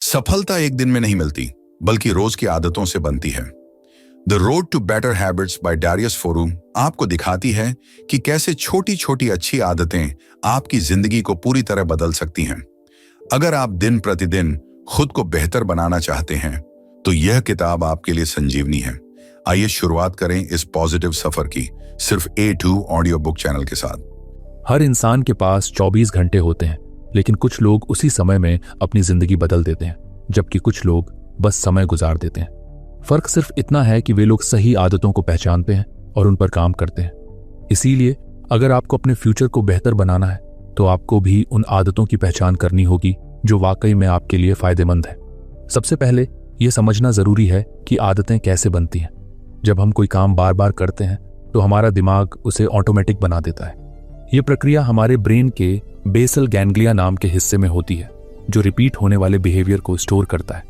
सफलता एक दिन में नहीं मिलती, बल्कि रोज की आदतों से बनती है। The road to better habits by Darius Foroux आपको दिखाती है कि कैसे छोटी छोटी अच्छी आदतें आपकी जिंदगी को पूरी तरह बदल सकती हैं। अगर आप दिन प्रतिदिन खुद को बेहतर बनाना चाहते हैं, तो यह किताब आपके लिए संजीवनी है। आइए शुरुआत करें इस पॉजिटिव सफर की, सिर्फ A2 ऑडियो बुक चैनल के साथ। हर इंसान के पास 24 घंटे होते हैं, लेकिन कुछ लोग उसी समय में अपनी जिंदगी बदल देते हैं, जबकि कुछ लोग बस समय गुजार देते हैं। फर्क सिर्फ इतना है कि वे लोग सही आदतों को पहचानते हैं और उन पर काम करते हैं। इसीलिए अगर आपको अपने फ्यूचर को बेहतर बनाना है, तो आपको भी उन आदतों की पहचान करनी होगी जो वाकई में आपके लिए फायदेमंद है। सबसे पहले यह समझना जरूरी है कि आदतें कैसे बनती हैं। जब हम कोई काम बार बार करते हैं, तो हमारा दिमाग उसे ऑटोमेटिक बना देता है। यह प्रक्रिया हमारे ब्रेन के बेसल गैंग्लिया नाम के हिस्से में होती है, जो रिपीट होने वाले बिहेवियर को स्टोर करता है।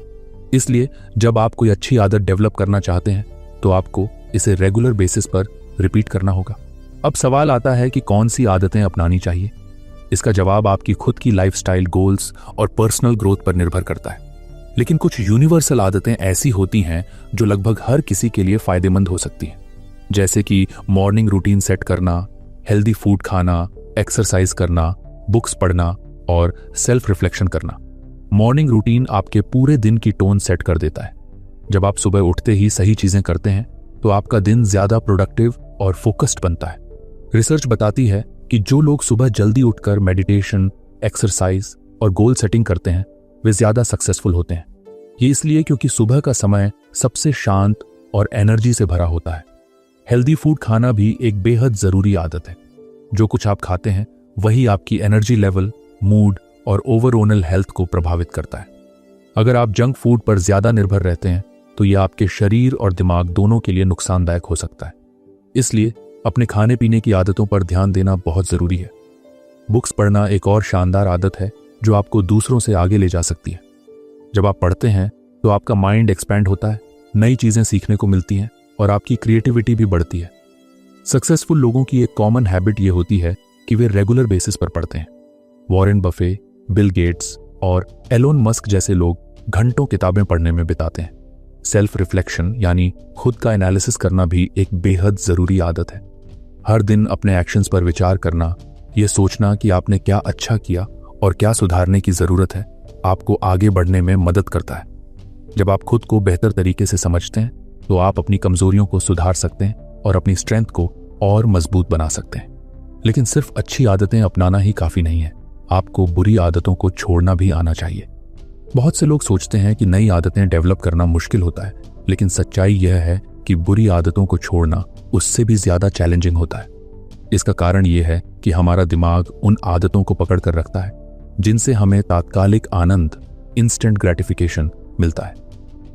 इसलिए जब आप कोई अच्छी आदत डेवलप करना चाहते हैं, तो आपको इसे रेगुलर बेसिस पर रिपीट करना होगा। अब सवाल आता है कि कौन सी आदतें अपनानी चाहिए। इसका जवाब आपकी खुद की लाइफस्टाइल गोल्स और पर्सनल ग्रोथ पर निर्भर करता है। लेकिन कुछ यूनिवर्सल आदतें ऐसी होती हैं जो लगभग हर किसी के लिए फायदेमंद हो सकती हैं, जैसे कि मॉर्निंग रूटीन सेट करना, हेल्दी फूड खाना, एक्सरसाइज करना, बुक्स पढ़ना और सेल्फ रिफ्लेक्शन करना। मॉर्निंग रूटीन आपके पूरे दिन की टोन सेट कर देता है। जब आप सुबह उठते ही सही चीजें करते हैं, तो आपका दिन ज्यादा प्रोडक्टिव और फोकस्ड बनता है। रिसर्च बताती है कि जो लोग सुबह जल्दी उठकर मेडिटेशन, एक्सरसाइज और गोल सेटिंग करते हैं, वे ज्यादा सक्सेसफुल होते हैं। ये इसलिए क्योंकि सुबह का समय सबसे शांत और एनर्जी से भरा होता है। हेल्दी फूड खाना भी एक बेहद जरूरी आदत है। जो कुछ आप खाते हैं, वही आपकी एनर्जी लेवल, मूड और ओवरऑल हेल्थ को प्रभावित करता है। अगर आप जंक फूड पर ज्यादा निर्भर रहते हैं, तो यह आपके शरीर और दिमाग दोनों के लिए नुकसानदायक हो सकता है। इसलिए अपने खाने पीने की आदतों पर ध्यान देना बहुत जरूरी है। बुक्स पढ़ना एक और शानदार आदत है जो आपको दूसरों से आगे ले जा सकती है। जब आप पढ़ते हैं, तो आपका माइंड एक्सपैंड होता है, नई चीजें सीखने को मिलती हैं और आपकी क्रिएटिविटी भी बढ़ती है। सक्सेसफुल लोगों की एक कॉमन हैबिट ये होती है कि वे रेगुलर बेसिस पर पढ़ते हैं। वॉरेन बफे, बिल गेट्स और एलोन मस्क जैसे लोग घंटों किताबें पढ़ने में बिताते हैं। सेल्फ रिफ्लेक्शन यानी खुद का एनालिसिस करना भी एक बेहद जरूरी आदत है। हर दिन अपने एक्शंस पर विचार करना, यह सोचना कि आपने क्या अच्छा किया और क्या सुधारने की जरूरत है, आपको आगे बढ़ने में मदद करता है। जब आप खुद को बेहतर तरीके से समझते हैं, तो आप अपनी कमजोरियों को सुधार सकते हैं और अपनी स्ट्रेंथ को और मजबूत बना सकते हैं। लेकिन सिर्फ अच्छी आदतें अपनाना ही काफी नहीं है, आपको बुरी आदतों को छोड़ना भी आना चाहिए। बहुत से लोग सोचते हैं कि नई आदतें डेवलप करना मुश्किल होता है, लेकिन सच्चाई यह है कि बुरी आदतों को छोड़ना उससे भी ज्यादा चैलेंजिंग होता है। इसका कारण यह है कि हमारा दिमाग उन आदतों को पकड़ कर रखता है जिनसे हमें तात्कालिक आनंद, इंस्टेंट ग्रेटिफिकेशन मिलता है।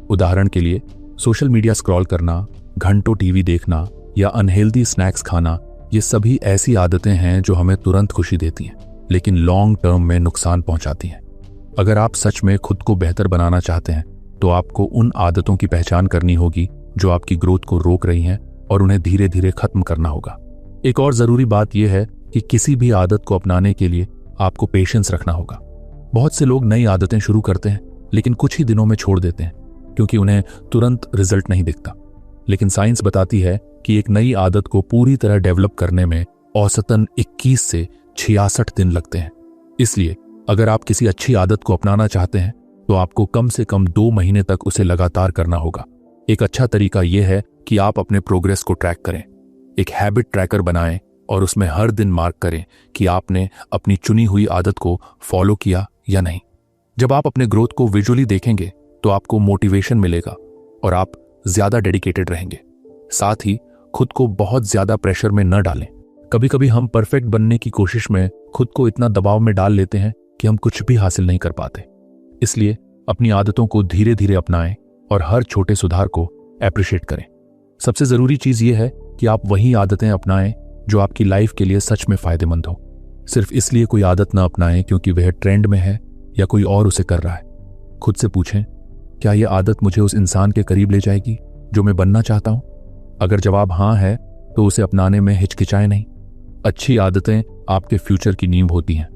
उदाहरण के लिए, सोशल मीडिया स्क्रॉल करना, घंटों टीवी देखना या अनहेल्दी स्नैक्स खाना, ये सभी ऐसी आदतें हैं जो हमें तुरंत खुशी देती हैं, लेकिन लॉन्ग टर्म में नुकसान पहुंचाती हैं। अगर आप सच में खुद को बेहतर बनाना चाहते हैं, तो आपको उन आदतों की पहचान करनी होगी जो आपकी ग्रोथ को रोक रही हैं और उन्हें धीरे धीरे खत्म करना होगा। एक और जरूरी बात यह है कि किसी भी आदत को अपनाने के लिए आपको पेशेंस रखना होगा। बहुत से लोग नई आदतें शुरू करते हैं, लेकिन कुछ ही दिनों में छोड़ देते हैं क्योंकि उन्हें तुरंत रिजल्ट नहीं दिखता। लेकिन साइंस बताती है कि एक नई आदत को पूरी तरह डेवलप करने में औसतन 21 से 66 दिन लगते हैं। इसलिए अगर आप किसी अच्छी आदत को अपनाना चाहते हैं, तो आपको कम से कम 2 महीने तक उसे लगातार करना होगा। एक अच्छा तरीका यह है कि आप अपने प्रोग्रेस को ट्रैक करें। एक हैबिट ट्रैकर बनाएं और उसमें हर दिन मार्क करें कि आपने अपनी चुनी हुई आदत को फॉलो किया या नहीं। जब आप अपने ग्रोथ को विजुअली देखेंगे, तो आपको मोटिवेशन मिलेगा और आप ज्यादा डेडिकेटेड रहेंगे। साथ ही खुद को बहुत ज्यादा प्रेशर में न डालें। कभी कभी हम परफेक्ट बनने की कोशिश में खुद को इतना दबाव में डाल लेते हैं कि हम कुछ भी हासिल नहीं कर पाते। इसलिए अपनी आदतों को धीरे धीरे अपनाएं और हर छोटे सुधार को एप्रिशिएट करें। सबसे जरूरी चीज यह है कि आप वही आदतें अपनाएं जो आपकी लाइफ के लिए सच में फायदेमंद हो। सिर्फ इसलिए कोई आदत न अपनाएं क्योंकि वह ट्रेंड में है या कोई और उसे कर रहा है। खुद से पूछें, क्या यह आदत मुझे उस इंसान के करीब ले जाएगी जो मैं बनना चाहता हूं? अगर जवाब हां है, तो उसे अपनाने में हिचकिचाएं नहीं। अच्छी आदतें आपके फ्यूचर की नींव होती हैं।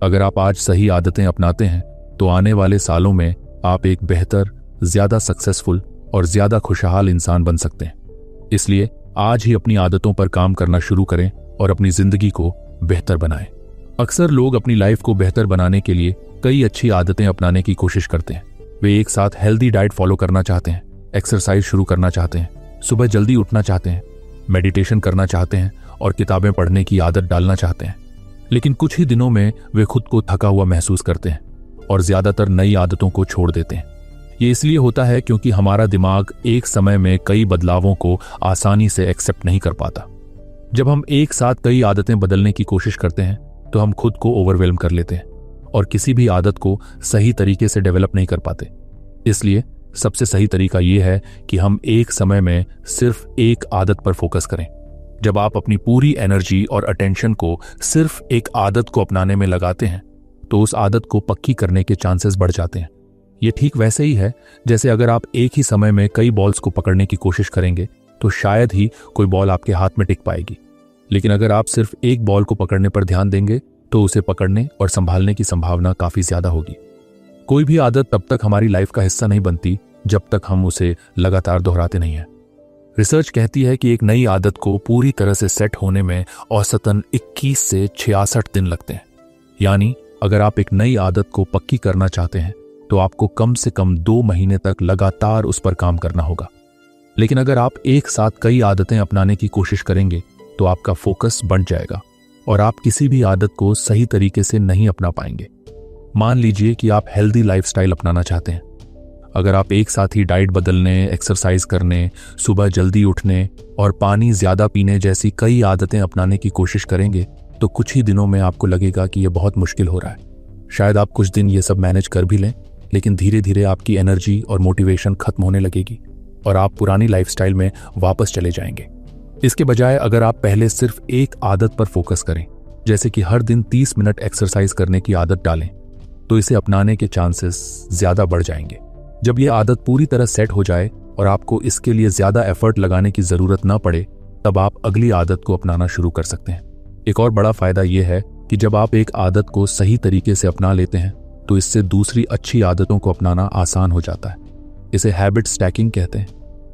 अगर आप आज सही आदतें अपनाते हैं, तो आने वाले सालों में आप एक बेहतर, ज्यादा सक्सेसफुल और ज्यादा खुशहाल इंसान बन सकते हैं। इसलिए आज ही अपनी आदतों पर काम करना शुरू करें और अपनी जिंदगी को बेहतर बनाएं। अक्सर लोग अपनी लाइफ को बेहतर बनाने के लिए कई अच्छी आदतें अपनाने की कोशिश करते हैं। वे एक साथ हेल्दी डाइट फॉलो करना चाहते हैं, एक्सरसाइज शुरू करना चाहते हैं, सुबह जल्दी उठना चाहते हैं, मेडिटेशन करना चाहते हैं और किताबें पढ़ने की आदत डालना चाहते हैं। लेकिन कुछ ही दिनों में वे खुद को थका हुआ महसूस करते हैं और ज्यादातर नई आदतों को छोड़ देते हैं। ये इसलिए होता है क्योंकि हमारा दिमाग एक समय में कई बदलावों को आसानी से एक्सेप्ट नहीं कर पाता। जब हम एक साथ कई आदतें बदलने की कोशिश करते हैं तो हम खुद को ओवरवेल्म कर लेते हैं और किसी भी आदत को सही तरीके से डेवलप नहीं कर पाते। इसलिए सबसे सही तरीका यह है कि हम एक समय में सिर्फ एक आदत पर फोकस करें। जब आप अपनी पूरी एनर्जी और अटेंशन को सिर्फ एक आदत को अपनाने में लगाते हैं तो उस आदत को पक्की करने के चांसेस बढ़ जाते हैं। ये ठीक वैसे ही है जैसे अगर आप एक ही समय में कई बॉल्स को पकड़ने की कोशिश करेंगे तो शायद ही कोई बॉल आपके हाथ में टिक पाएगी। लेकिन अगर आप सिर्फ एक बॉल को पकड़ने पर ध्यान देंगे तो उसे पकड़ने और संभालने की संभावना काफी ज्यादा होगी। कोई भी आदत तब तक हमारी लाइफ का हिस्सा नहीं बनती जब तक हम उसे लगातार दोहराते नहीं हैं। रिसर्च कहती है कि एक नई आदत को पूरी तरह से सेट होने में औसतन 21 से 66 दिन लगते हैं। यानी अगर आप एक नई आदत को पक्की करना चाहते हैं तो आपको कम से कम 2 महीने तक लगातार उस पर काम करना होगा। लेकिन अगर आप एक साथ कई आदतें अपनाने की कोशिश करेंगे तो आपका फोकस बढ़ जाएगा और आप किसी भी आदत को सही तरीके से नहीं अपना पाएंगे। मान लीजिए कि आप हेल्दी लाइफस्टाइल अपनाना चाहते हैं। अगर आप एक साथ ही डाइट बदलने, एक्सरसाइज करने, सुबह जल्दी उठने और पानी ज्यादा पीने जैसी कई आदतें अपनाने की कोशिश करेंगे तो कुछ ही दिनों में आपको लगेगा कि यह बहुत मुश्किल हो रहा है। शायद आप कुछ दिन ये सब मैनेज कर भी लें, लेकिन धीरे धीरे आपकी एनर्जी और मोटिवेशन खत्म होने लगेगी और आप पुरानी लाइफस्टाइल में वापस चले जाएंगे। इसके बजाय अगर आप पहले सिर्फ एक आदत पर फोकस करें, जैसे कि हर दिन 30 मिनट एक्सरसाइज करने की आदत डालें, तो इसे अपनाने के चांसेस ज्यादा बढ़ जाएंगे। जब यह आदत पूरी तरह सेट हो जाए और आपको इसके लिए ज्यादा एफर्ट लगाने की जरूरत ना पड़े, तब आप अगली आदत को अपनाना शुरू कर सकते हैं। एक और बड़ा फायदा यह है कि जब आप एक आदत को सही तरीके से अपना लेते हैं तो इससे दूसरी अच्छी आदतों को अपनाना आसान हो जाता है। इसे हैबिट स्टैकिंग कहते हैं।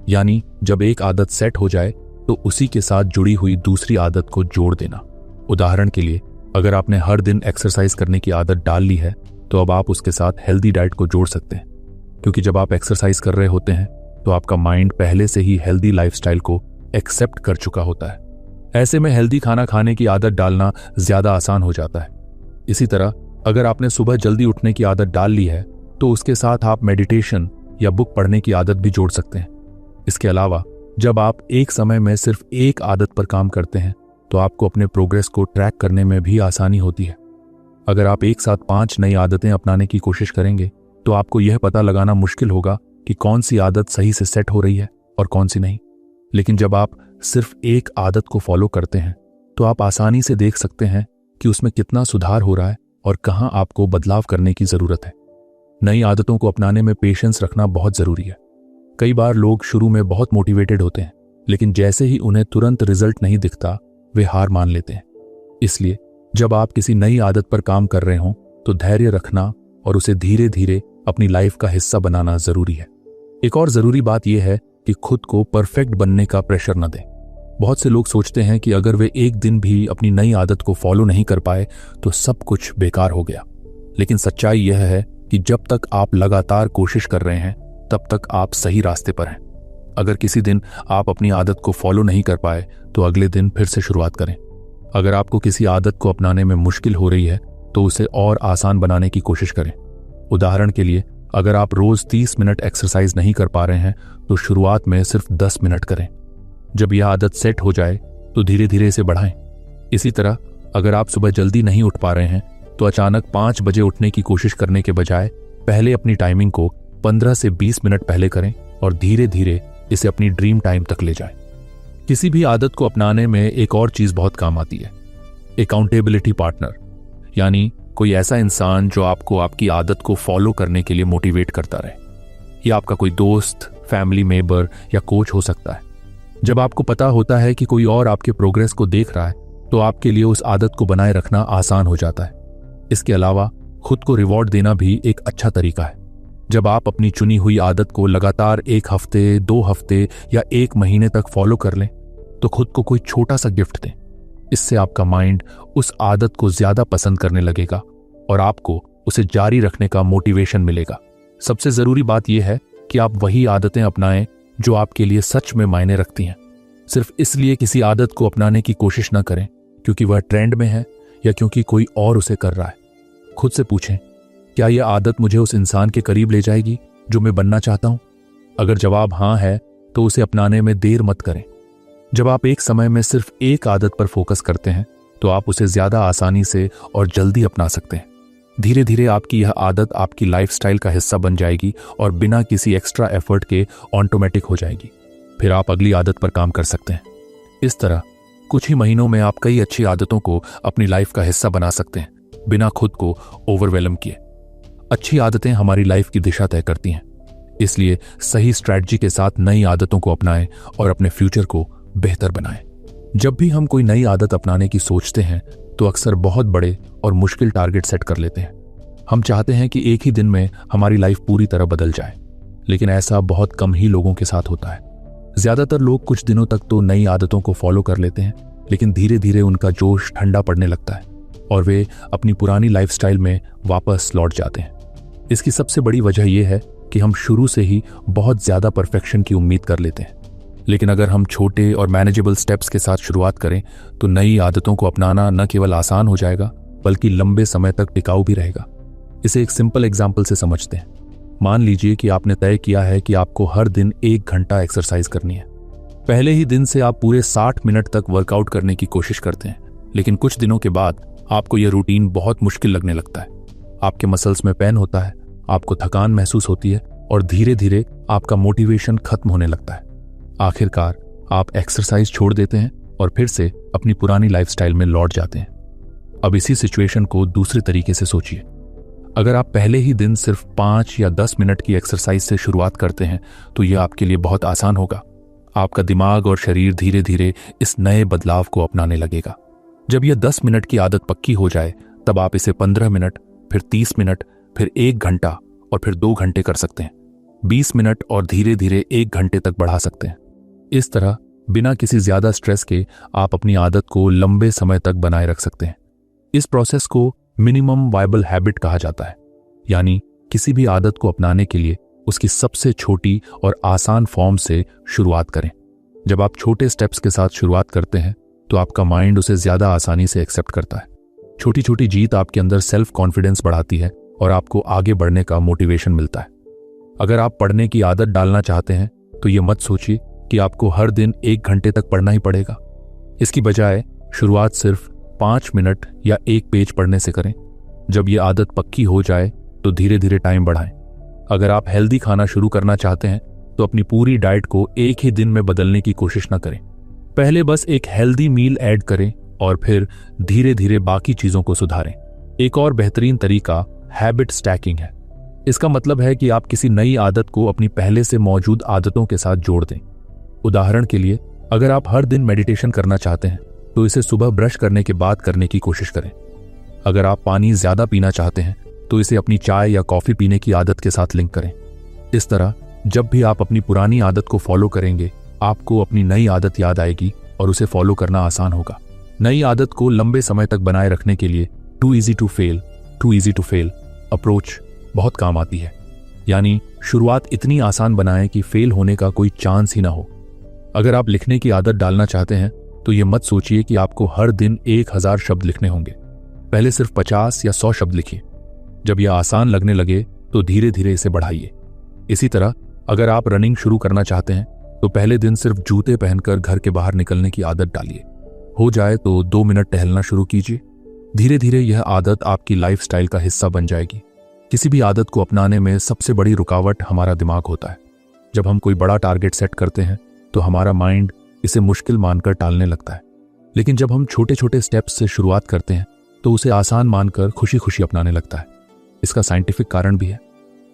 यानी जब एक आदत सेट हो जाए तो उसी के साथ जुड़ी हुई दूसरी आदत को जोड़ देना। उदाहरण के लिए, अगर आपने हर दिन एक्सरसाइज करने की आदत डाल ली है तो अब आप उसके साथ हेल्दी डाइट को जोड़ सकते हैं, क्योंकि जब आप एक्सरसाइज कर रहे होते हैं तो आपका माइंड पहले से ही हेल्दी लाइफस्टाइल को एक्सेप्ट कर चुका होता है। ऐसे में हेल्दी खाना खाने की आदत डालना ज्यादा आसान हो जाता है। इसी तरह अगर आपने सुबह जल्दी उठने की आदत डाल ली है तो उसके साथ आप मेडिटेशन या बुक पढ़ने की आदत भी जोड़ सकते हैं। इसके अलावा जब आप एक समय में सिर्फ एक आदत पर काम करते हैं तो आपको अपने प्रोग्रेस को ट्रैक करने में भी आसानी होती है। अगर आप एक साथ 5 नई आदतें अपनाने की कोशिश करेंगे तो आपको यह पता लगाना मुश्किल होगा कि कौन सी आदत सही से सेट हो रही है और कौन सी नहीं। लेकिन जब आप सिर्फ एक आदत को फॉलो करते हैं तो आप आसानी से देख सकते हैं कि उसमें कितना सुधार हो रहा है और कहां आपको बदलाव करने की जरूरत है। नई आदतों को अपनाने में पेशेंस रखना बहुत जरूरी है। कई बार लोग शुरू में बहुत मोटिवेटेड होते हैं, लेकिन जैसे ही उन्हें तुरंत रिजल्ट नहीं दिखता वे हार मान लेते हैं। इसलिए जब आप किसी नई आदत पर काम कर रहे हों तो धैर्य रखना और उसे धीरे धीरे अपनी लाइफ का हिस्सा बनाना जरूरी है। एक और जरूरी बात यह है कि खुद को परफेक्ट बनने का प्रेशर न दें। बहुत से लोग सोचते हैं कि अगर वे एक दिन भी अपनी नई आदत को फॉलो नहीं कर पाए तो सब कुछ बेकार हो गया। लेकिन सच्चाई यह है कि जब तक आप लगातार कोशिश कर रहे हैं तब तक आप सही रास्ते पर हैं। अगर किसी दिन आप अपनी आदत को फॉलो नहीं कर पाए तो अगले दिन फिर से शुरुआत करें। अगर आपको किसी आदत को अपनाने में मुश्किल हो रही है तो उसे और आसान बनाने की कोशिश करें। उदाहरण के लिए, अगर आप रोज 30 मिनट एक्सरसाइज नहीं कर पा रहे हैं तो शुरुआत में सिर्फ 10 मिनट करें। जब यह आदत सेट हो जाए तो धीरे धीरे इसे बढ़ाएं। इसी तरह अगर आप सुबह जल्दी नहीं उठ पा रहे हैं तो अचानक 5 बजे उठने की कोशिश करने के बजाय पहले अपनी टाइमिंग को 15 से 20 मिनट पहले करें और धीरे धीरे इसे अपनी ड्रीम टाइम तक ले जाएं। किसी भी आदत को अपनाने में एक और चीज बहुत काम आती है, अकाउंटेबिलिटी पार्टनर, यानी कोई ऐसा इंसान जो आपको आपकी आदत को फॉलो करने के लिए मोटिवेट करता रहे। यह आपका कोई दोस्त, फैमिली मेंबर या कोच हो सकता है। जब आपको पता होता है कि कोई और आपके प्रोग्रेस को देख रहा है तो आपके लिए उस आदत को बनाए रखना आसान हो जाता है। इसके अलावा खुद को रिवॉर्ड देना भी एक अच्छा तरीका है। जब आप अपनी चुनी हुई आदत को लगातार 1 हफ्ते, 2 हफ्ते या 1 महीने तक फॉलो कर लें, तो खुद को कोई छोटा सा गिफ्ट दें। इससे आपका माइंड उस आदत को ज्यादा पसंद करने लगेगा और आपको उसे जारी रखने का मोटिवेशन मिलेगा। सबसे जरूरी बात यह है कि आप वही आदतें अपनाएं जो आपके लिए सच में मायने रखती हैं। सिर्फ इसलिए किसी आदत को अपनाने की कोशिश ना करें क्योंकि वह ट्रेंड में है या क्योंकि कोई और उसे कर रहा है। खुद से पूछें, क्या यह आदत मुझे उस इंसान के करीब ले जाएगी जो मैं बनना चाहता हूं? अगर जवाब हां है तो उसे अपनाने में देर मत करें। जब आप एक समय में सिर्फ एक आदत पर फोकस करते हैं तो आप उसे ज्यादा आसानी से और जल्दी अपना सकते हैं। धीरे धीरे आपकी यह आदत आपकी लाइफस्टाइल का हिस्सा बन जाएगी और बिना किसी एक्स्ट्रा एफर्ट के ऑटोमेटिक हो जाएगी। फिर आप अगली आदत पर काम कर सकते हैं। इस तरह कुछ ही महीनों में आप कई अच्छी आदतों को अपनी लाइफ का हिस्सा बना सकते हैं, बिना खुद को ओवरवेलम किए। अच्छी आदतें हमारी लाइफ की दिशा तय करती हैं, इसलिए सही स्ट्रैटेजी के साथ नई आदतों को अपनाएं और अपने फ्यूचर को बेहतर बनाएं। जब भी हम कोई नई आदत अपनाने की सोचते हैं तो अक्सर बहुत बड़े और मुश्किल टारगेट सेट कर लेते हैं। हम चाहते हैं कि एक ही दिन में हमारी लाइफ पूरी तरह बदल जाए, लेकिन ऐसा बहुत कम ही लोगों के साथ होता है। ज्यादातर लोग कुछ दिनों तक तो नई आदतों को फॉलो कर लेते हैं, लेकिन धीरे धीरे उनका जोश ठंडा पड़ने लगता है और वे अपनी पुरानी लाइफस्टाइल में वापस लौट जाते हैं। इसकी सबसे बड़ी वजह यह है कि हम शुरू से ही बहुत ज्यादा परफेक्शन की उम्मीद कर लेते हैं। लेकिन अगर हम छोटे और मैनेजेबल स्टेप्स के साथ शुरुआत करें तो नई आदतों को अपनाना न केवल आसान हो जाएगा बल्कि लंबे समय तक टिकाऊ भी रहेगा। इसे एक सिंपल एग्जाम्पल से समझते हैं। मान लीजिए कि आपने तय किया है कि आपको हर दिन 1 घंटा एक्सरसाइज करनी है। पहले ही दिन से आप पूरे 60 मिनट तक वर्कआउट करने की कोशिश करते हैं, लेकिन कुछ दिनों के बाद आपको यह रूटीन बहुत मुश्किल लगने लगता है। आपके मसल्स में पेन होता है, आपको थकान महसूस होती है और धीरे धीरे आपका मोटिवेशन खत्म होने लगता है। आखिरकार आप एक्सरसाइज छोड़ देते हैं और फिर से अपनी पुरानी लाइफस्टाइल में लौट जाते हैं। अब इसी सिचुएशन को दूसरे तरीके से सोचिए। अगर आप पहले ही दिन सिर्फ 5 या 10 मिनट की एक्सरसाइज से शुरुआत करते हैं तो यह आपके लिए बहुत आसान होगा। आपका दिमाग और शरीर धीरे धीरे इस नए बदलाव को अपनाने लगेगा। जब यह 10 मिनट की आदत पक्की हो जाए तब आप इसे 15 मिनट, फिर 30 मिनट, फिर 1 घंटा और फिर 2 घंटे कर सकते हैं। 20 मिनट और धीरे धीरे 1 घंटे तक बढ़ा सकते हैं। इस तरह बिना किसी ज्यादा स्ट्रेस के आप अपनी आदत को लंबे समय तक बनाए रख सकते हैं। इस प्रोसेस को मिनिमम वायबल हैबिट कहा जाता है, यानी किसी भी आदत को अपनाने के लिए उसकी सबसे छोटी और आसान फॉर्म से शुरुआत करें। जब आप छोटे स्टेप्स के साथ शुरुआत करते हैं तो आपका माइंड उसे ज्यादा आसानी से एक्सेप्ट करता है। छोटी छोटी जीत आपके अंदर सेल्फ कॉन्फिडेंस बढ़ाती है और आपको आगे बढ़ने का मोटिवेशन मिलता है। अगर आप पढ़ने की आदत डालना चाहते हैं तो ये मत सोचिए कि आपको हर दिन 1 घंटे तक पढ़ना ही पड़ेगा। इसकी बजाय शुरुआत सिर्फ 5 मिनट या 1 पेज पढ़ने से करें। जब ये आदत पक्की हो जाए तो धीरे धीरे टाइम बढ़ाएं। अगर आप हेल्दी खाना शुरू करना चाहते हैं तो अपनी पूरी डाइट को एक ही दिन में बदलने की कोशिश न करें। पहले बस एक हेल्दी मील ऐड करें और फिर धीरे धीरे बाकी चीजों को सुधारें। एक और बेहतरीन तरीका हैबिट स्टैकिंग है। इसका मतलब है कि आप किसी नई आदत को अपनी पहले से मौजूद आदतों के साथ जोड़ दें। उदाहरण के लिए, अगर आप हर दिन मेडिटेशन करना चाहते हैं तो इसे सुबह ब्रश करने के बाद करने की कोशिश करें। अगर आप पानी ज्यादा पीना चाहते हैं तो इसे अपनी चाय या कॉफी पीने की आदत के साथ लिंक करें। इस तरह जब भी आप अपनी पुरानी आदत को फॉलो करेंगे, आपको अपनी नई आदत याद आएगी और उसे फॉलो करना आसान होगा। नई आदत को लंबे समय तक बनाए रखने के लिए too easy to fail approach बहुत काम आती है। यानी शुरुआत इतनी आसान बनाएं कि फेल होने का कोई चांस ही ना हो। अगर आप लिखने की आदत डालना चाहते हैं तो यह मत सोचिए कि आपको हर दिन 1000 शब्द लिखने होंगे। पहले सिर्फ 50 या 100 शब्द लिखिए। जब यह आसान लगने लगे तो धीरे धीरे इसे बढ़ाइए। इसी तरह अगर आप रनिंग शुरू करना चाहते हैं तो पहले दिन सिर्फ जूते पहनकर घर के बाहर निकलने की आदत डालिए। हो जाए तो 2 मिनट टहलना शुरू कीजिए। धीरे धीरे यह आदत आपकी लाइफस्टाइल का हिस्सा बन जाएगी। किसी भी आदत को अपनाने में सबसे बड़ी रुकावट हमारा दिमाग होता है। जब हम कोई बड़ा टारगेट सेट करते हैं तो हमारा माइंड इसे मुश्किल मानकर टालने लगता है, लेकिन जब हम छोटे छोटे स्टेप्स से शुरुआत करते हैं तो उसे आसान मानकर खुशी खुशी अपनाने लगता है। इसका साइंटिफिक कारण भी है।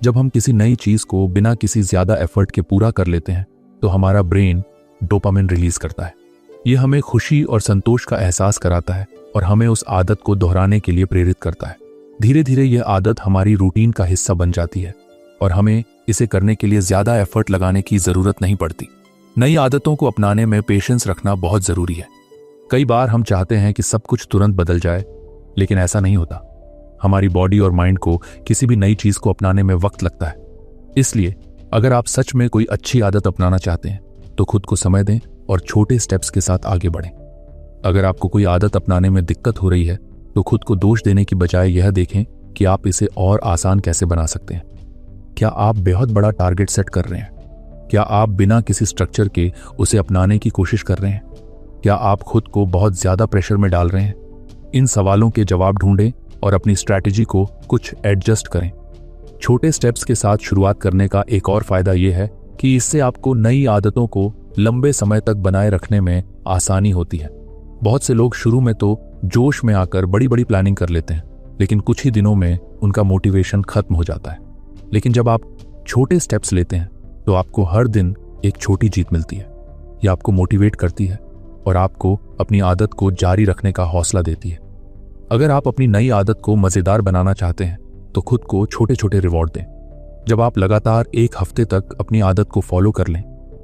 जब हम किसी नई चीज को बिना किसी ज्यादा एफर्ट के पूरा कर लेते हैं तो हमारा ब्रेन डोपामिन रिलीज करता है। यह हमें खुशी और संतोष का एहसास कराता है और हमें उस आदत को दोहराने के लिए प्रेरित करता है। धीरे धीरे यह आदत हमारी रूटीन का हिस्सा बन जाती है और हमें इसे करने के लिए ज्यादा एफर्ट लगाने की जरूरत नहीं पड़ती। नई आदतों को अपनाने में पेशेंस रखना बहुत जरूरी है। कई बार हम चाहते हैं कि सब कुछ तुरंत बदल जाए, लेकिन ऐसा नहीं होता। हमारी बॉडी और माइंड को किसी भी नई चीज को अपनाने में वक्त लगता है। इसलिए अगर आप सच में कोई अच्छी आदत अपनाना चाहते हैं तो खुद को समय दें और छोटे स्टेप्स के साथ आगे बढ़ें। अगर आपको कोई आदत अपनाने में दिक्कत हो रही है तो खुद को दोष देने की बजाय यह देखें कि आप इसे और आसान कैसे बना सकते हैं। क्या आप बहुत बड़ा टारगेट सेट कर रहे हैं? क्या आप बिना किसी स्ट्रक्चर के उसे अपनाने की कोशिश कर रहे हैं? क्या आप खुद को बहुत ज्यादा प्रेशर में डाल रहे हैं? इन सवालों के जवाब ढूंढें और अपनी स्ट्रैटेजी को कुछ एडजस्ट करें। छोटे स्टेप्स के साथ शुरुआत करने का एक और फायदा यह है कि इससे आपको नई आदतों को लंबे समय तक बनाए रखने में आसानी होती है। बहुत से लोग शुरू में तो जोश में आकर बड़ी बड़ी प्लानिंग कर लेते हैं, लेकिन कुछ ही दिनों में उनका मोटिवेशन खत्म हो जाता है। लेकिन जब आप छोटे स्टेप्स लेते हैं तो आपको हर दिन एक छोटी जीत मिलती है। यह आपको मोटिवेट करती है और आपको अपनी आदत को जारी रखने का हौसला देती है। अगर आप अपनी नई आदत को मजेदार बनाना चाहते हैं तो खुद को छोटे छोटे रिवॉर्ड दें। जब आप लगातार एक हफ्ते तक अपनी आदत को फॉलो कर लें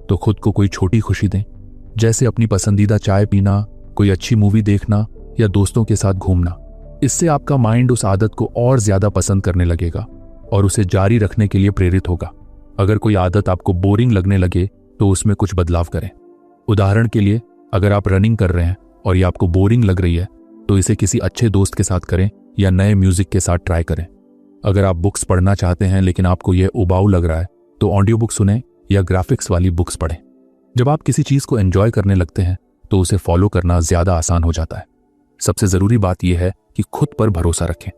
तो खुद को कोई छोटी खुशी दें, जैसे अपनी पसंदीदा चाय पीना, कोई अच्छी मूवी देखना या दोस्तों के साथ घूमना। इससे आपका माइंड उस आदत को और ज्यादा पसंद करने लगेगा और उसे जारी रखने के लिए प्रेरित होगा। अगर कोई आदत आपको बोरिंग लगने लगे तो उसमें कुछ बदलाव करें। उदाहरण के लिए, अगर आप रनिंग कर रहे हैं और ये आपको बोरिंग लग रही है तो इसे किसी अच्छे दोस्त के साथ करें या नए म्यूजिक के साथ ट्राई करें। अगर आप बुक्स पढ़ना चाहते हैं लेकिन आपको यह उबाऊ लग रहा है तो ऑडियो बुक सुनें या ग्राफिक्स वाली बुक्स पढ़ें। जब आप किसी चीज को एंजॉय करने लगते हैं तो उसे फॉलो करना ज्यादा आसान हो जाता है। सबसे जरूरी बात यह है कि खुद पर भरोसा रखें।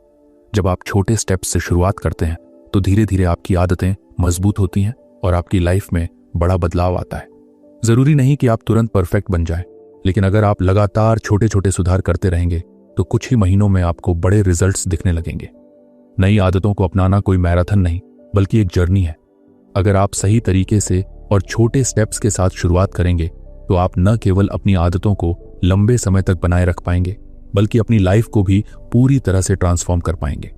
जब आप छोटे स्टेप्स से शुरुआत करते हैं तो धीरे धीरे आपकी आदतें मजबूत होती हैं और आपकी लाइफ में बड़ा बदलाव आता है। जरूरी नहीं कि आप तुरंत परफेक्ट बन जाएं, लेकिन अगर आप लगातार छोटे छोटे सुधार करते रहेंगे तो कुछ ही महीनों में आपको बड़े रिजल्ट्स दिखने लगेंगे। नई आदतों को अपनाना कोई मैराथन नहीं बल्कि एक जर्नी है। अगर आप सही तरीके से और छोटे स्टेप्स के साथ शुरुआत करेंगे तो आप न केवल अपनी आदतों को लंबे समय तक बनाए रख पाएंगे बल्कि अपनी लाइफ को भी पूरी तरह से ट्रांसफॉर्म कर पाएंगे।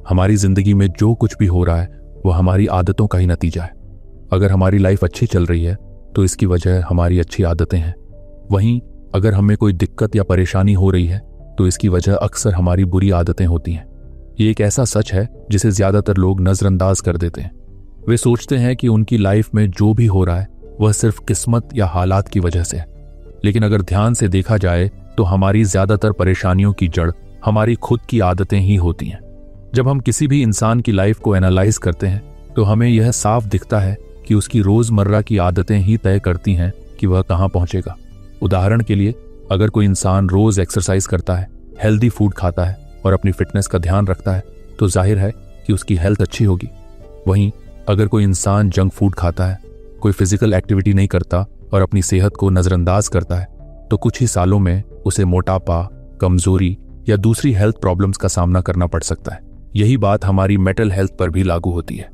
हमारी जिंदगी में जो कुछ भी हो रहा है वह हमारी आदतों का ही नतीजा है। अगर हमारी लाइफ अच्छी चल रही है तो इसकी वजह हमारी अच्छी आदतें हैं। वहीं अगर हमें कोई दिक्कत या परेशानी हो रही है तो इसकी वजह अक्सर हमारी बुरी आदतें होती हैं। ये एक ऐसा सच है जिसे ज्यादातर लोग नजरअंदाज कर देते हैं। वे सोचते हैं कि उनकी लाइफ में जो भी हो रहा है वह सिर्फ किस्मत या हालात की वजह से है, लेकिन अगर ध्यान से देखा जाए तो हमारी ज्यादातर परेशानियों की जड़ हमारी खुद की आदतें ही होती हैं। जब हम किसी भी इंसान की लाइफ को एनालाइज करते हैं तो हमें यह साफ दिखता है कि उसकी रोजमर्रा की आदतें ही तय करती हैं कि वह कहां पहुंचेगा। उदाहरण के लिए, अगर कोई इंसान रोज एक्सरसाइज करता है, हेल्दी फूड खाता है और अपनी फिटनेस का ध्यान रखता है तो जाहिर है कि उसकी हेल्थ अच्छी होगी। वहीं अगर कोई इंसान जंक फूड खाता है, कोई फिजिकल एक्टिविटी नहीं करता और अपनी सेहत को नजरअंदाज करता है तो कुछ ही सालों में उसे मोटापा, कमजोरी या दूसरी हेल्थ प्रॉब्लम्स का सामना करना पड़ सकता है। यही बात हमारी मेंटल हेल्थ पर भी लागू होती है।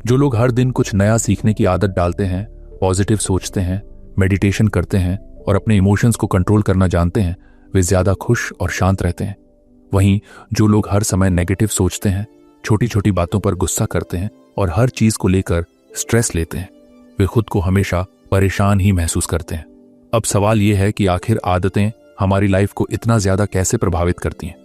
जो लोग हर दिन कुछ नया सीखने की आदत डालते हैं, पॉजिटिव सोचते हैं, मेडिटेशन करते हैं और अपने इमोशंस को कंट्रोल करना जानते हैं, वे ज्यादा खुश और शांत रहते हैं। वहीं जो लोग हर समय नेगेटिव सोचते हैं, छोटी छोटी बातों पर गुस्सा करते हैं और हर चीज को लेकर स्ट्रेस लेते हैं, वे खुद को हमेशा परेशान ही महसूस करते हैं। अब सवाल यह है कि आखिर आदतें हमारी लाइफ को इतना ज्यादा कैसे प्रभावित करती हैं?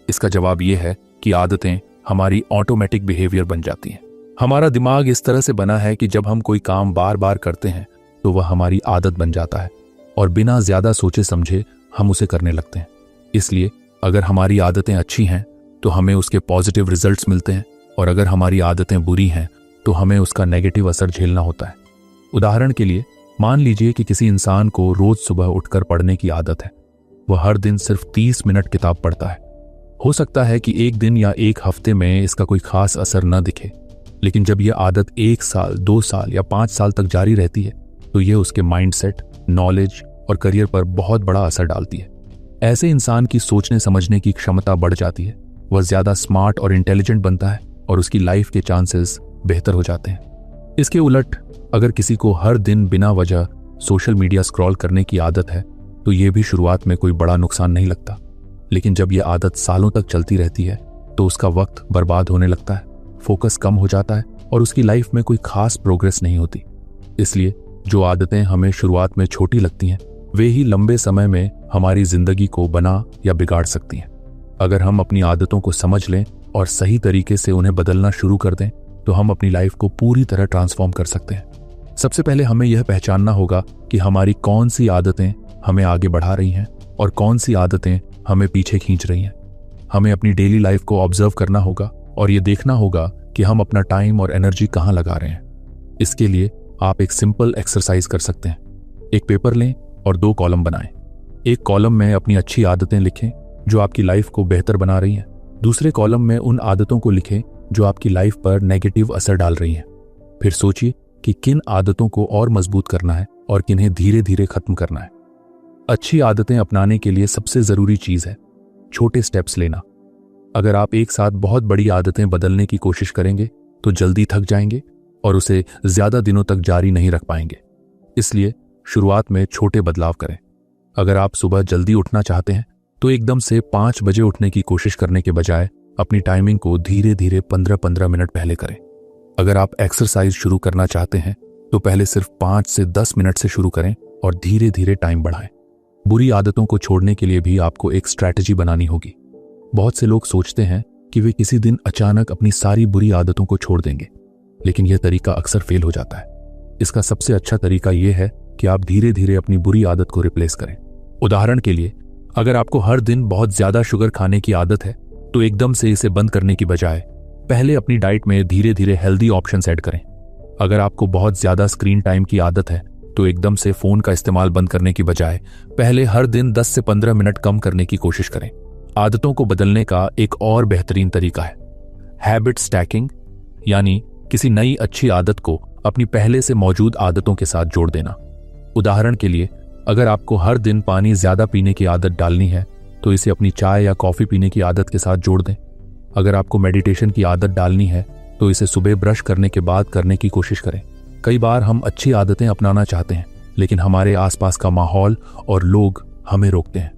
इसका जवाब यह है कि आदतें हमारी ऑटोमेटिक बिहेवियर बन जाती हैं। हमारा दिमाग इस तरह से बना है कि जब हम कोई काम बार बार करते हैं तो वह हमारी आदत बन जाता है और बिना ज्यादा सोचे समझे हम उसे करने लगते हैं। इसलिए अगर हमारी आदतें अच्छी हैं तो हमें उसके पॉजिटिव रिजल्ट्स मिलते हैं और अगर हमारी आदतें बुरी हैं तो हमें उसका नेगेटिव असर झेलना होता है। उदाहरण के लिए, मान लीजिए कि किसी इंसान को रोज सुबह उठकर पढ़ने की आदत है। वह हर दिन सिर्फ 30 मिनट किताब पढ़ता है। हो सकता है कि एक दिन या एक हफ्ते में इसका कोई खास असर न दिखे, लेकिन जब यह आदत 1 साल, 2 साल या 5 साल तक जारी रहती है तो यह उसके माइंडसेट, नॉलेज और करियर पर बहुत बड़ा असर डालती है। ऐसे इंसान की सोचने समझने की क्षमता बढ़ जाती है, वह ज्यादा स्मार्ट और इंटेलिजेंट बनता है और उसकी लाइफ के चांसेस बेहतर हो जाते हैं। इसके उलट अगर किसी को हर दिन बिना वजह सोशल मीडिया स्क्रॉल करने की आदत है तो यह भी शुरुआत में कोई बड़ा नुकसान नहीं लगता, लेकिन जब यह आदत सालों तक चलती रहती है तो उसका वक्त बर्बाद होने लगता है, फोकस कम हो जाता है और उसकी लाइफ में कोई खास प्रोग्रेस नहीं होती। इसलिए जो आदतें हमें शुरुआत में छोटी लगती हैं, वे ही लंबे समय में हमारी जिंदगी को बना या बिगाड़ सकती हैं। अगर हम अपनी आदतों को समझ लें और सही तरीके से उन्हें बदलना शुरू कर दें, तो हम अपनी लाइफ को पूरी तरह ट्रांसफॉर्म कर सकते हैं। सबसे पहले हमें यह पहचानना होगा कि हमारी कौन सी आदतें हमें आगे बढ़ा रही हैं और कौन सी आदतें हमें पीछे खींच रही हैं। हमें अपनी डेली लाइफ को ऑब्जर्व करना होगा और ये देखना होगा कि हम अपना टाइम और एनर्जी कहाँ लगा रहे हैं। इसके लिए आप एक सिंपल एक्सरसाइज कर सकते हैं। एक पेपर लें और 2 कॉलम बनाएं। एक कॉलम में अपनी अच्छी आदतें लिखें जो आपकी लाइफ को बेहतर बना रही हैं। दूसरे कॉलम में उन आदतों को लिखें जो आपकी लाइफ पर नेगेटिव असर डाल रही हैं। फिर सोचिए कि किन आदतों को और मजबूत करना है और किन्हें धीरे धीरे खत्म करना है। अच्छी आदतें अपनाने के लिए सबसे जरूरी चीज है छोटे स्टेप्स लेना। अगर आप एक साथ बहुत बड़ी आदतें बदलने की कोशिश करेंगे तो जल्दी थक जाएंगे और उसे ज्यादा दिनों तक जारी नहीं रख पाएंगे। इसलिए शुरुआत में छोटे बदलाव करें। अगर आप सुबह जल्दी उठना चाहते हैं तो एकदम से 5 बजे उठने की कोशिश करने के बजाय अपनी टाइमिंग को धीरे धीरे 15-15 मिनट पहले करें। अगर आप एक्सरसाइज शुरू करना चाहते हैं तो पहले सिर्फ 5 से 10 मिनट से शुरू करें और धीरे धीरे टाइम बढ़ाएं। बुरी आदतों को छोड़ने के लिए भी आपको एक स्ट्रैटेजी बनानी होगी। बहुत से लोग सोचते हैं कि वे किसी दिन अचानक अपनी सारी बुरी आदतों को छोड़ देंगे, लेकिन यह तरीका अक्सर फेल हो जाता है। इसका सबसे अच्छा तरीका यह है कि आप धीरे धीरे अपनी बुरी आदत को रिप्लेस करें। उदाहरण के लिए, अगर आपको हर दिन बहुत ज्यादा शुगर खाने की आदत है तो एकदम से इसे बंद करने की बजाय पहले अपनी डाइट में धीरे धीरे हेल्दी ऑप्शंस ऐड करें। अगर आपको बहुत ज्यादा स्क्रीन टाइम की आदत है तो एकदम से फोन का इस्तेमाल बंद करने की बजाय पहले हर दिन 10 से 15 मिनट कम करने की कोशिश करें। आदतों को बदलने का एक और बेहतरीन तरीका है हैबिट स्टैकिंग, यानी किसी नई अच्छी आदत को अपनी पहले से मौजूद आदतों के साथ जोड़ देना। उदाहरण के लिए, अगर आपको हर दिन पानी ज्यादा पीने की आदत डालनी है तो इसे अपनी चाय या कॉफी पीने की आदत के साथ जोड़ दें। अगर आपको मेडिटेशन की आदत डालनी है तो इसे सुबह ब्रश करने के बाद करने की कोशिश करें। कई बार हम अच्छी आदतें अपनाना चाहते हैं लेकिन हमारे आसपास का माहौल और लोग हमें रोकते हैं।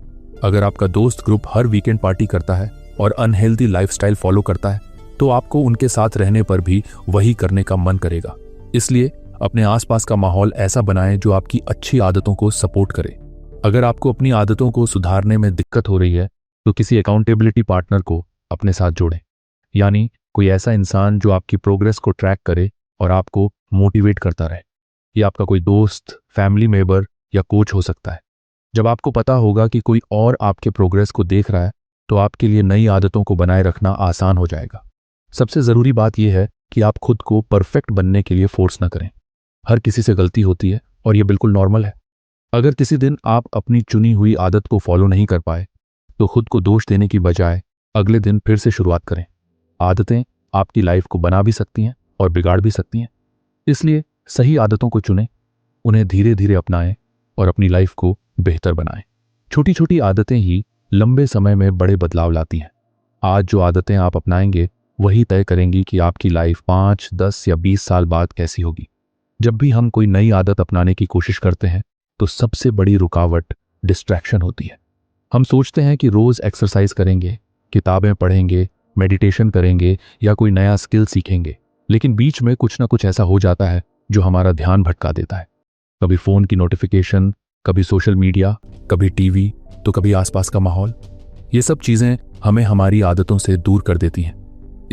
अगर आपका दोस्त ग्रुप हर वीकेंड पार्टी करता है और अनहेल्दी लाइफस्टाइल फॉलो करता है तो आपको उनके साथ रहने पर भी वही करने का मन करेगा। इसलिए अपने आसपास का माहौल ऐसा बनाएं जो आपकी अच्छी आदतों को सपोर्ट करे। अगर आपको अपनी आदतों को सुधारने में दिक्कत हो रही है तो किसी अकाउंटेबिलिटी पार्टनर को अपने साथ जोड़ें, यानी कोई ऐसा इंसान जो आपकी प्रोग्रेस को ट्रैक करे और आपको मोटिवेट करता रहे। ये आपका कोई दोस्त, फैमिली मेंबर या कोच हो सकता है। जब आपको पता होगा कि कोई और आपके प्रोग्रेस को देख रहा है तो आपके लिए नई आदतों को बनाए रखना आसान हो जाएगा। सबसे जरूरी बात यह है कि आप खुद को परफेक्ट बनने के लिए फोर्स न करें। हर किसी से गलती होती है और यह बिल्कुल नॉर्मल है। अगर किसी दिन आप अपनी चुनी हुई आदत को फॉलो नहीं कर पाए तो खुद को दोष देने की बजाय अगले दिन फिर से शुरुआत करें। आदतें आपकी लाइफ को बना भी सकती हैं और बिगाड़ भी सकती हैं। इसलिए सही आदतों को चुनें, उन्हें धीरे धीरे अपनाएं और अपनी लाइफ को बेहतर बनाएं। छोटी छोटी आदतें ही लंबे समय में बड़े बदलाव लाती हैं। आज जो आदतें आप अपनाएंगे वही तय करेंगी कि आपकी लाइफ 5, 10 या 20 साल बाद कैसी होगी। जब भी हम कोई नई आदत अपनाने की कोशिश करते हैं तो सबसे बड़ी रुकावट डिस्ट्रैक्शन होती है। हम सोचते हैं कि रोज एक्सरसाइज करेंगे, किताबें पढ़ेंगे, मेडिटेशन करेंगे या कोई नया स्किल सीखेंगे, लेकिन बीच में कुछ ना कुछ ऐसा हो जाता है जो हमारा ध्यान भटका देता है। कभी फोन की नोटिफिकेशन, कभी सोशल मीडिया, कभी टीवी, तो कभी आसपास का माहौल। ये सब चीजें हमें हमारी आदतों से दूर कर देती हैं।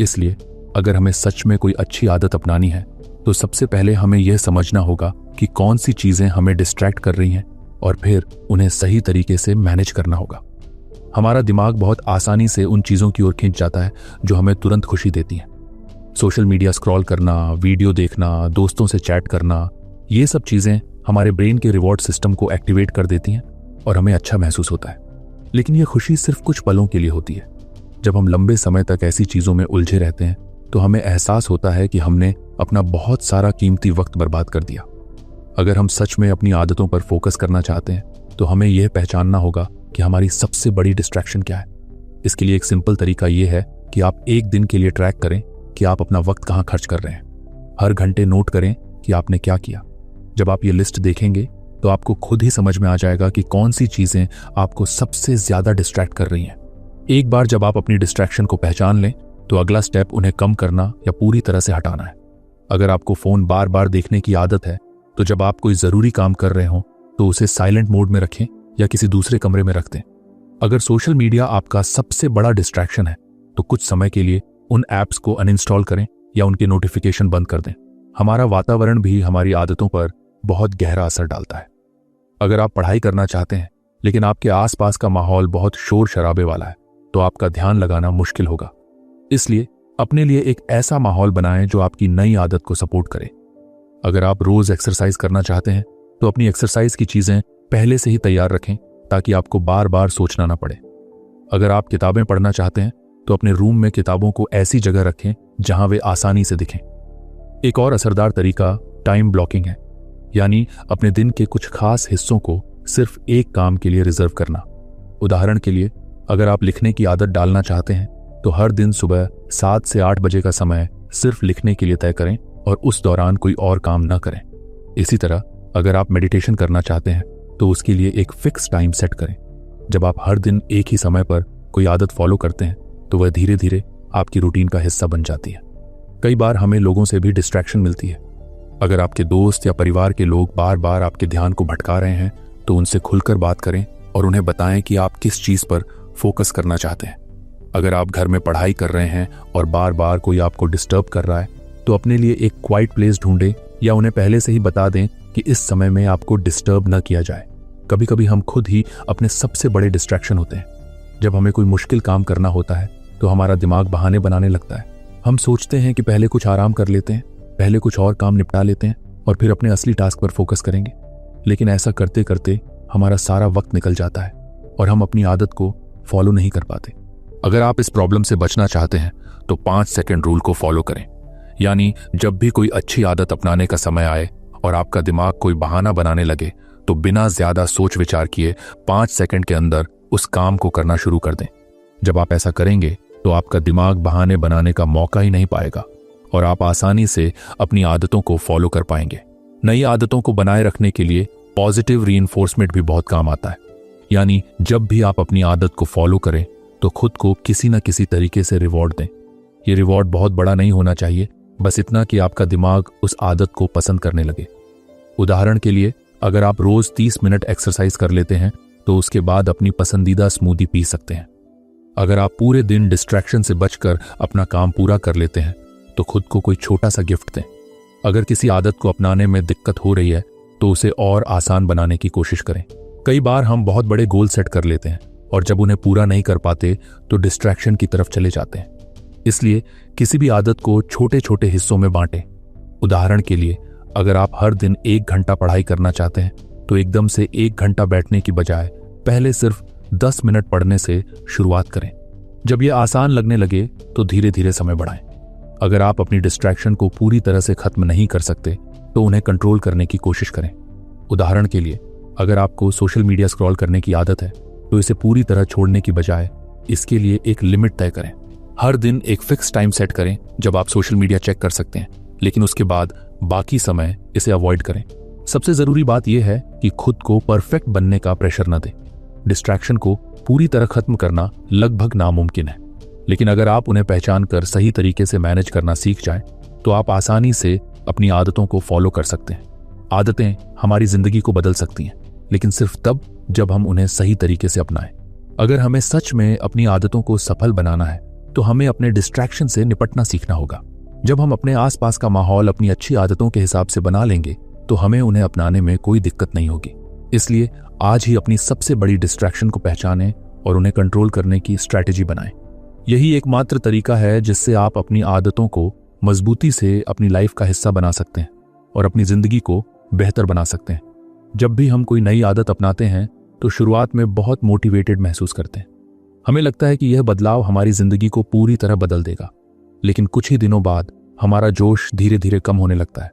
इसलिए अगर हमें सच में कोई अच्छी आदत अपनानी है तो सबसे पहले हमें यह समझना होगा कि कौन सी चीजें हमें डिस्ट्रैक्ट कर रही हैं और फिर उन्हें सही तरीके से मैनेज करना होगा। हमारा दिमाग बहुत आसानी से उन चीजों की ओर खींच जाता है जो हमें तुरंत खुशी देती हैं। सोशल मीडिया स्क्रॉल करना, वीडियो देखना, दोस्तों से चैट करना, ये सब चीजें हमारे ब्रेन के रिवॉर्ड सिस्टम को एक्टिवेट कर देती हैं और हमें अच्छा महसूस होता है। लेकिन यह खुशी सिर्फ कुछ पलों के लिए होती है। जब हम लंबे समय तक ऐसी चीजों में उलझे रहते हैं तो हमें एहसास होता है कि हमने अपना बहुत सारा कीमती वक्त बर्बाद कर दिया। अगर हम सच में अपनी आदतों पर फोकस करना चाहते हैं तो हमें यह पहचानना होगा कि हमारी सबसे बड़ी डिस्ट्रैक्शन क्या है। इसके लिए एक सिंपल तरीका यह है कि आप एक दिन के लिए ट्रैक करें कि आप अपना वक्त कहाँ खर्च कर रहे हैं। हर घंटे नोट करें कि आपने क्या किया। जब आप ये लिस्ट देखेंगे तो आपको खुद ही समझ में आ जाएगा कि कौन सी चीजें आपको सबसे ज्यादा डिस्ट्रैक्ट कर रही हैं। एक बार जब आप अपनी डिस्ट्रैक्शन को पहचान लें तो अगला स्टेप उन्हें कम करना या पूरी तरह से हटाना है। अगर आपको फोन बार बार देखने की आदत है तो जब आप कोई जरूरी काम कर रहे हो तो उसे साइलेंट मोड में रखें या किसी दूसरे कमरे में रख दें। अगर सोशल मीडिया आपका सबसे बड़ा डिस्ट्रैक्शन है तो कुछ समय के लिए उन ऐप्स को अनइंस्टॉल करें या उनके नोटिफिकेशन बंद कर दें। हमारा वातावरण भी हमारी आदतों पर बहुत गहरा असर डालता है। अगर आप पढ़ाई करना चाहते हैं लेकिन आपके आसपास का माहौल बहुत शोर शराबे वाला है तो आपका ध्यान लगाना मुश्किल होगा। इसलिए अपने लिए एक ऐसा माहौल बनाएं जो आपकी नई आदत को सपोर्ट करे। अगर आप रोज एक्सरसाइज करना चाहते हैं तो अपनी एक्सरसाइज की चीजें पहले से ही तैयार रखें ताकि आपको बार बार सोचना ना पड़े। अगर आप किताबें पढ़ना चाहते हैं तो अपने रूम में किताबों को ऐसी जगह रखें जहां वे आसानी से दिखें। एक और असरदार तरीका टाइम ब्लॉकिंग है, यानी अपने दिन के कुछ खास हिस्सों को सिर्फ एक काम के लिए रिजर्व करना। उदाहरण के लिए, अगर आप लिखने की आदत डालना चाहते हैं तो हर दिन सुबह 7 से 8 बजे का समय सिर्फ लिखने के लिए तय करें और उस दौरान कोई और काम न करें। इसी तरह अगर आप मेडिटेशन करना चाहते हैं तो उसके लिए एक फिक्स टाइम सेट करें। जब आप हर दिन एक ही समय पर कोई आदत फॉलो करते हैं तो वह धीरे धीरे आपकी रूटीन का हिस्सा बन जाती है। कई बार हमें लोगों से भी डिस्ट्रैक्शन मिलती है। अगर आपके दोस्त या परिवार के लोग बार बार आपके ध्यान को भटका रहे हैं तो उनसे खुलकर बात करें और उन्हें बताएं कि आप किस चीज पर फोकस करना चाहते हैं। अगर आप घर में पढ़ाई कर रहे हैं और बार बार कोई आपको डिस्टर्ब कर रहा है तो अपने लिए एक क्वाइट प्लेस ढूंढें या उन्हें पहले से ही बता दें कि इस समय में आपको डिस्टर्ब न किया जाए। कभी कभी हम खुद ही अपने सबसे बड़े डिस्ट्रैक्शन होते हैं। जब हमें कोई मुश्किल काम करना होता है तो हमारा दिमाग बहाने बनाने लगता है। हम सोचते हैं कि पहले कुछ आराम कर लेते हैं, पहले कुछ और काम निपटा लेते हैं और फिर अपने असली टास्क पर फोकस करेंगे। लेकिन ऐसा करते करते हमारा सारा वक्त निकल जाता है और हम अपनी आदत को फॉलो नहीं कर पाते। अगर आप इस प्रॉब्लम से बचना चाहते हैं तो 5 सेकंड रूल को फॉलो करें। यानी जब भी कोई अच्छी आदत अपनाने का समय आए और आपका दिमाग कोई बहाना बनाने लगे तो बिना ज्यादा सोच विचार किए 5 सेकंड के अंदर उस काम को करना शुरू कर दें। जब आप ऐसा करेंगे तो आपका दिमाग बहाने बनाने का मौका ही नहीं पाएगा और आप आसानी से अपनी आदतों को फॉलो कर पाएंगे। नई आदतों को बनाए रखने के लिए पॉजिटिव रीइंफोर्समेंट भी बहुत काम आता है। यानी जब भी आप अपनी आदत को फॉलो करें तो खुद को किसी न किसी तरीके से रिवॉर्ड दें। ये रिवॉर्ड बहुत बड़ा नहीं होना चाहिए, बस इतना कि आपका दिमाग उस आदत को पसंद करने लगे। उदाहरण के लिए, अगर आप रोज 30 मिनट एक्सरसाइज कर लेते हैं तो उसके बाद अपनी पसंदीदा स्मूदी पी सकते हैं। अगर आप पूरे दिन डिस्ट्रैक्शन से बचकर अपना काम पूरा कर लेते हैं तो खुद को कोई छोटा सा गिफ्ट दें। अगर किसी आदत को अपनाने में दिक्कत हो रही है तो उसे और आसान बनाने की कोशिश करें। कई बार हम बहुत बड़े गोल सेट कर लेते हैं और जब उन्हें पूरा नहीं कर पाते तो डिस्ट्रैक्शन की तरफ चले जाते हैं। इसलिए किसी भी आदत को छोटे छोटे हिस्सों में बांटें। उदाहरण के लिए, अगर आप हर दिन 1 घंटा पढ़ाई करना चाहते हैं तो एकदम से 1 घंटा बैठने की बजाय पहले सिर्फ 10 मिनट पढ़ने से शुरुआत करें। जब यह आसान लगने लगे तो धीरे धीरे समय बढ़ाएं। अगर आप अपनी डिस्ट्रैक्शन को पूरी तरह से खत्म नहीं कर सकते तो उन्हें कंट्रोल करने की कोशिश करें। उदाहरण के लिए, अगर आपको सोशल मीडिया स्क्रॉल करने की आदत है तो इसे पूरी तरह छोड़ने की बजाय इसके लिए एक लिमिट तय करें। हर दिन एक फिक्स टाइम सेट करें जब आप सोशल मीडिया चेक कर सकते हैं, लेकिन उसके बाद बाकी समय इसे अवॉइड करें। सबसे जरूरी बात यह है कि खुद को परफेक्ट बनने का प्रेशर न दें। डिस्ट्रैक्शन को पूरी तरह खत्म करना लगभग नामुमकिन है, लेकिन अगर आप उन्हें पहचान कर सही तरीके से मैनेज करना सीख जाएं तो आप आसानी से अपनी आदतों को फॉलो कर सकते हैं। आदतें हमारी जिंदगी को बदल सकती हैं, लेकिन सिर्फ तब जब हम उन्हें सही तरीके से अपनाएं। अगर हमें सच में अपनी आदतों को सफल बनाना है तो हमें अपने डिस्ट्रैक्शन से निपटना सीखना होगा। जब हम अपने आसपास का माहौल अपनी अच्छी आदतों के हिसाब से बना लेंगे तो हमें उन्हें अपनाने में कोई दिक्कत नहीं होगी। इसलिए आज ही अपनी सबसे बड़ी डिस्ट्रैक्शन को पहचानें और उन्हें कंट्रोल करने की स्ट्रैटेजी बनाएं। यही एकमात्र तरीका है जिससे आप अपनी आदतों को मजबूती से अपनी लाइफ का हिस्सा बना सकते हैं और अपनी जिंदगी को बेहतर बना सकते हैं। जब भी हम कोई नई आदत अपनाते हैं तो शुरुआत में बहुत मोटिवेटेड महसूस करते हैं। हमें लगता है कि यह बदलाव हमारी जिंदगी को पूरी तरह बदल देगा, लेकिन कुछ ही दिनों बाद हमारा जोश धीरे धीरे कम होने लगता है।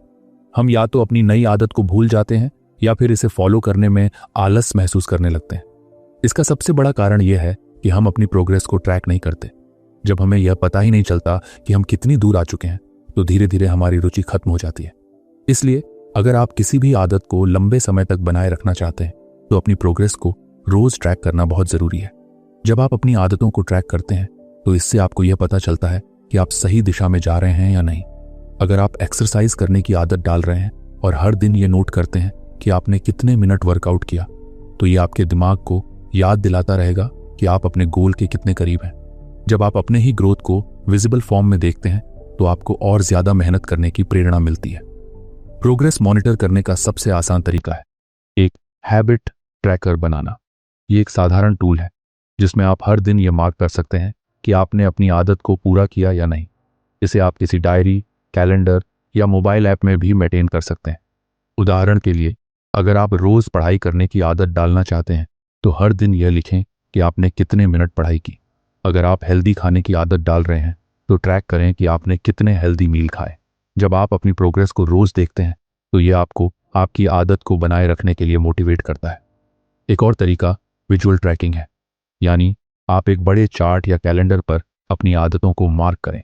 हम या तो अपनी नई आदत को भूल जाते हैं या फिर इसे फॉलो करने में आलस महसूस करने लगते हैं। इसका सबसे बड़ा कारण यह है कि हम अपनी प्रोग्रेस को ट्रैक नहीं करते। जब हमें यह पता ही नहीं चलता कि हम कितनी दूर आ चुके हैं तो धीरे धीरे हमारी रुचि खत्म हो जाती है। इसलिए अगर आप किसी भी आदत को लंबे समय तक बनाए रखना चाहते हैं तो अपनी प्रोग्रेस को रोज ट्रैक करना बहुत जरूरी है। जब आप अपनी आदतों को ट्रैक करते हैं तो इससे आपको यह पता चलता है कि आप सही दिशा में जा रहे हैं या नहीं। अगर आप एक्सरसाइज करने की आदत डाल रहे हैं और हर दिन ये नोट करते हैं कि आपने कितने मिनट वर्कआउट किया, तो ये आपके दिमाग को याद दिलाता रहेगा कि आप अपने गोल के कितने करीब हैं। जब आप अपने ही ग्रोथ को विजिबल फॉर्म में देखते हैं तो आपको और ज्यादा मेहनत करने की प्रेरणा मिलती है। प्रोग्रेस मॉनिटर करने का सबसे आसान तरीका है एक हैबिट ट्रैकर बनाना। ये एक साधारण टूल है जिसमें आप हर दिन ये मार्क कर सकते हैं कि आपने अपनी आदत को पूरा किया या नहीं। इसे आप किसी डायरी, कैलेंडर या मोबाइल ऐप में भी मेंटेन कर सकते हैं। उदाहरण के लिए, अगर आप रोज पढ़ाई करने की आदत डालना चाहते हैं तो हर दिन यह लिखें कि आपने कितने मिनट पढ़ाई की। अगर आप हेल्दी खाने की आदत डाल रहे हैं तो ट्रैक करें कि आपने कितने हेल्दी मील खाए। जब आप अपनी प्रोग्रेस को रोज देखते हैं तो यह आपको आपकी आदत को बनाए रखने के लिए मोटिवेट करता है। एक और तरीका विजुअल ट्रैकिंग है, यानी आप एक बड़े चार्ट या कैलेंडर पर अपनी आदतों को मार्क करें।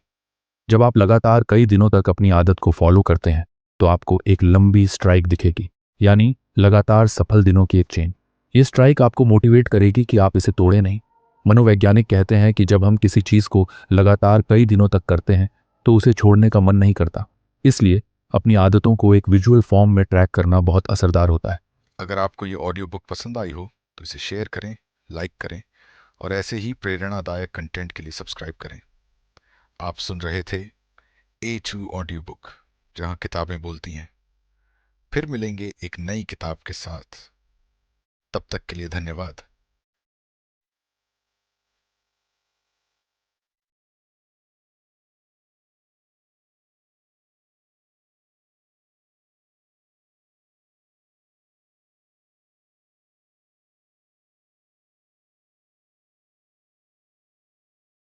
जब आप लगातार कई दिनों तक अपनी आदत को फॉलो करते हैं तो आपको एक लंबी स्ट्राइक दिखेगी, यानी लगातार सफल दिनों की एक चेन। ये स्ट्राइक आपको मोटिवेट करेगी कि आप इसे तोड़े नहीं। मनोवैज्ञानिक कहते हैं कि जब हम किसी चीज को लगातार कई दिनों तक करते हैं तो उसे छोड़ने का मन नहीं करता। इसलिए अपनी आदतों को एक विजुअल फॉर्म में ट्रैक करना बहुत असरदार होता है। अगर आपको ये ऑडियो बुक पसंद आई हो तो इसे शेयर करें, लाइक करें और ऐसे ही प्रेरणादायक कंटेंट के लिए सब्सक्राइब करें। आप सुन रहे थे A2 ऑडियो बुक, जहां किताबें बोलती हैं। फिर मिलेंगे एक नई किताब के साथ। तब तक के लिए धन्यवाद।